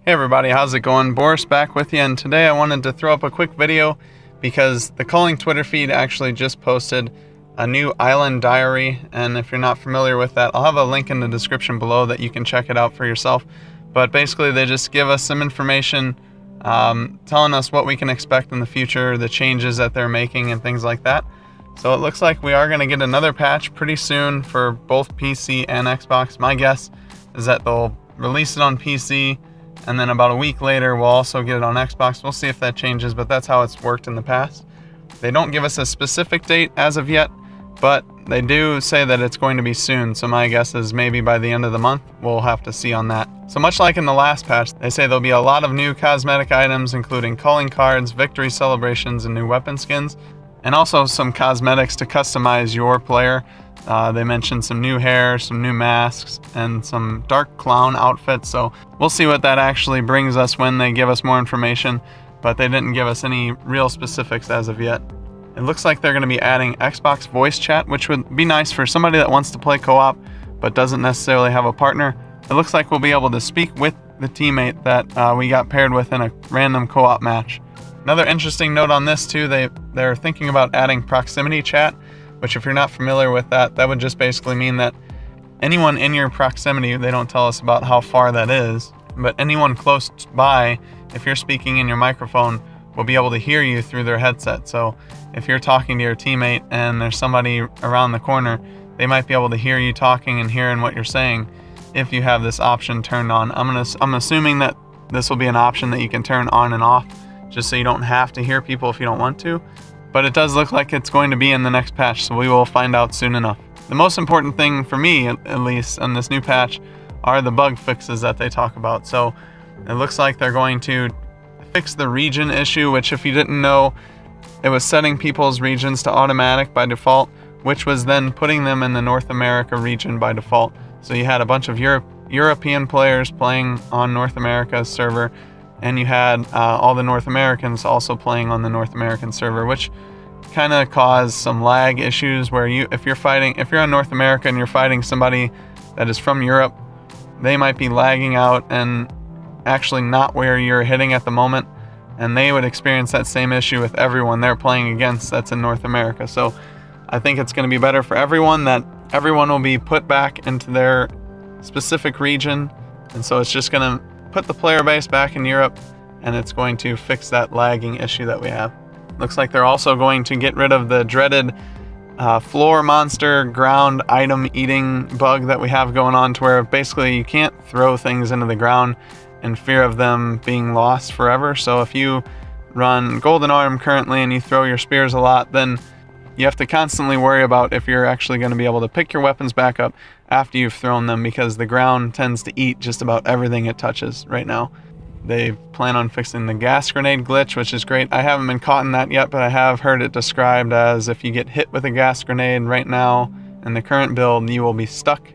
Hey everybody, how's it going? Boris back with you, and today I wanted to throw up a quick video because the Culling Twitter feed actually just posted a new island diary, and if you're not familiar with that, I'll have a link in the description below that you can check it out for yourself. But basically they just give us some information telling us what we can expect in the future, the changes that they're making and things like that. So it looks like we are going to get another patch pretty soon for both PC and Xbox. My guess is that they'll release it on PC, and then about a week later we'll also get it on Xbox. We'll see if that changes, but that's how it's worked in the past. They don't give us a specific date as of yet, but they do say that it's going to be soon, so my guess is maybe by the end of the month. We'll have to see on that. So much like in the last patch, they say there'll be a lot of new cosmetic items, including calling cards, victory celebrations, and new weapon skins, and also some cosmetics to customize your player. They mentioned some new hair, some new masks, and some dark clown outfits, so we'll see what that actually brings us when they give us more information, but they didn't give us any real specifics as of yet. It looks like they're going to be adding Xbox voice chat, which would be nice for somebody that wants to play co-op but doesn't necessarily have a partner. It looks like we'll be able to speak with the teammate that we got paired with in a random co-op match. Another interesting note on this too, they're thinking about adding proximity chat, which if you're not familiar with that, that would just basically mean that anyone in your proximity, they don't tell us about how far that is, but anyone close by, if you're speaking in your microphone, will be able to hear you through their headset. So if you're talking to your teammate and there's somebody around the corner, they might be able to hear you talking and hearing what you're saying if you have this option turned on. I'm assuming that this will be an option that you can turn on and off, just so you don't have to hear people if you don't want to. But it does look like it's going to be in the next patch, so we will find out soon enough. The most important thing for me, at least, on this new patch are the bug fixes that they talk about. So it looks like they're going to fix the region issue, which if you didn't know, it was setting people's regions to automatic by default, which was then putting them in the North America region by default. So you had a bunch of European players playing on North America's server, and you had all the North Americans also playing on the North American server, which kind of caused some lag issues where if you're in North America and you're fighting somebody that is from Europe, they might be lagging out and actually not where you're hitting at the moment, and they would experience that same issue with everyone they're playing against that's in North America. So I think it's going to be better for everyone that everyone will be put back into their specific region, and so it's just going to put the player base back in Europe, and it's going to fix that lagging issue that we have. Looks like they're also going to get rid of the dreaded floor monster ground item eating bug that we have going on, to where basically you can't throw things into the ground in fear of them being lost forever. So if you run Golden Arm currently and you throw your spears a lot, then you have to constantly worry about if you're actually going to be able to pick your weapons back up after you've thrown them, because the ground tends to eat just about everything it touches right now. They plan on fixing the gas grenade glitch, which is great. I haven't been caught in that yet, but I have heard it described as if you get hit with a gas grenade right now in the current build, you will be stuck.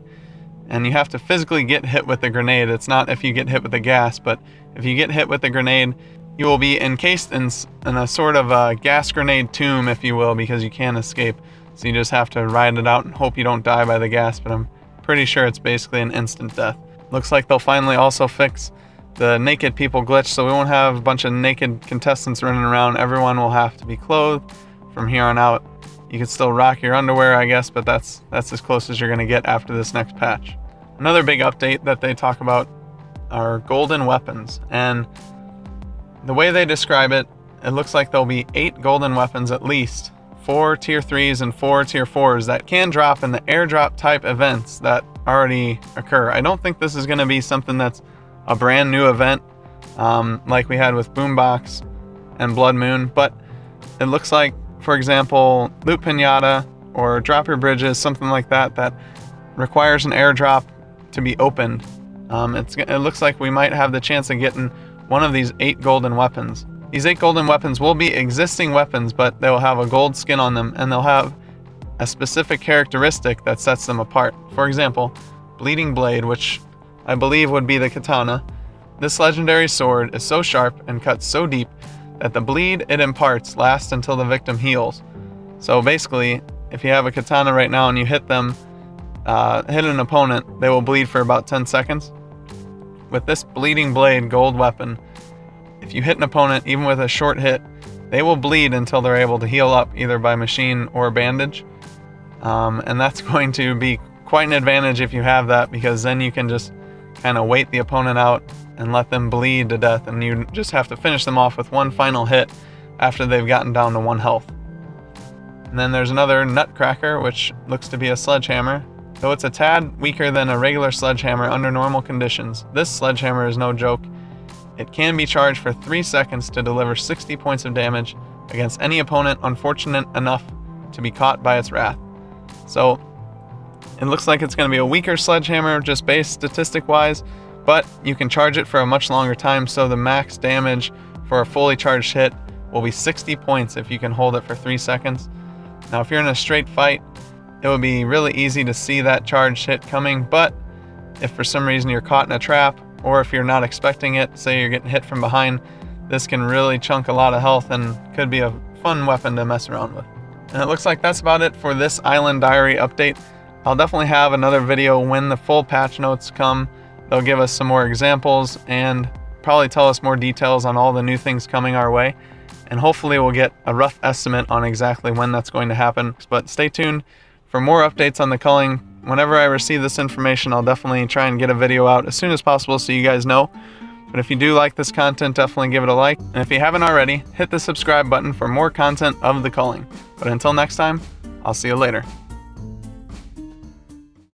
And you have to physically get hit with the grenade. It's not if you get hit with the gas, but if you get hit with the grenade, you will be encased in a sort of a gas grenade tomb, if you will, because you can't escape. So you just have to ride it out and hope you don't die by the gas, but I'm pretty sure it's basically an instant death. Looks like they'll finally also fix the naked people glitch, so we won't have a bunch of naked contestants running around. Everyone will have to be clothed from here on out. You can still rock your underwear, I guess, but that's as close as you're going to get after this next patch. Another big update that they talk about are golden weapons, and the way they describe it, it looks like there'll be 8 golden weapons at least, 4 tier 3s and 4 tier 4s that can drop in the airdrop type events that already occur. I don't think this is going to be something that's a brand new event like we had with Boombox and Blood Moon, but it looks like, for example, Loot Pinata or Drop Your Bridges, something like that, that requires an airdrop to be opened. It looks like we might have the chance of getting one of these 8 golden weapons. These 8 golden weapons will be existing weapons, but they'll have a gold skin on them, and they'll have a specific characteristic that sets them apart. For example, Bleeding Blade, which I believe would be the katana. This legendary sword is so sharp and cuts so deep that the bleed it imparts lasts until the victim heals. So basically, if you have a katana right now and you hit an opponent, they will bleed for about 10 seconds. with this Bleeding Blade gold weapon, if you hit an opponent, even with a short hit, they will bleed until they're able to heal up, either by machine or bandage. And that's going to be quite an advantage if you have that, because then you can just kind of wait the opponent out and let them bleed to death, and you just have to finish them off with one final hit after they've gotten down to 1 health. And then there's another Nutcracker, which looks to be a sledgehammer. Though it's a tad weaker than a regular sledgehammer under normal conditions, this sledgehammer is no joke. It can be charged for 3 seconds to deliver 60 points of damage against any opponent unfortunate enough to be caught by its wrath. So it looks like it's going to be a weaker sledgehammer, just base statistic wise, but you can charge it for a much longer time, so the max damage for a fully charged hit will be 60 points if you can hold it for 3 seconds. Now if you're in a straight fight, it would be really easy to see that charged hit coming, but if for some reason you're caught in a trap, or if you're not expecting it, say you're getting hit from behind, this can really chunk a lot of health and could be a fun weapon to mess around with. And it looks like that's about it for this Island Diary update. I'll definitely have another video when the full patch notes come. They'll give us some more examples and probably tell us more details on all the new things coming our way. And hopefully we'll get a rough estimate on exactly when that's going to happen. But stay tuned for more updates on the culling. Whenever I receive this information, I'll definitely try and get a video out as soon as possible so you guys know. But if you do like this content, definitely give it a like. And if you haven't already, hit the subscribe button for more content of the culling. But until next time, I'll see you later.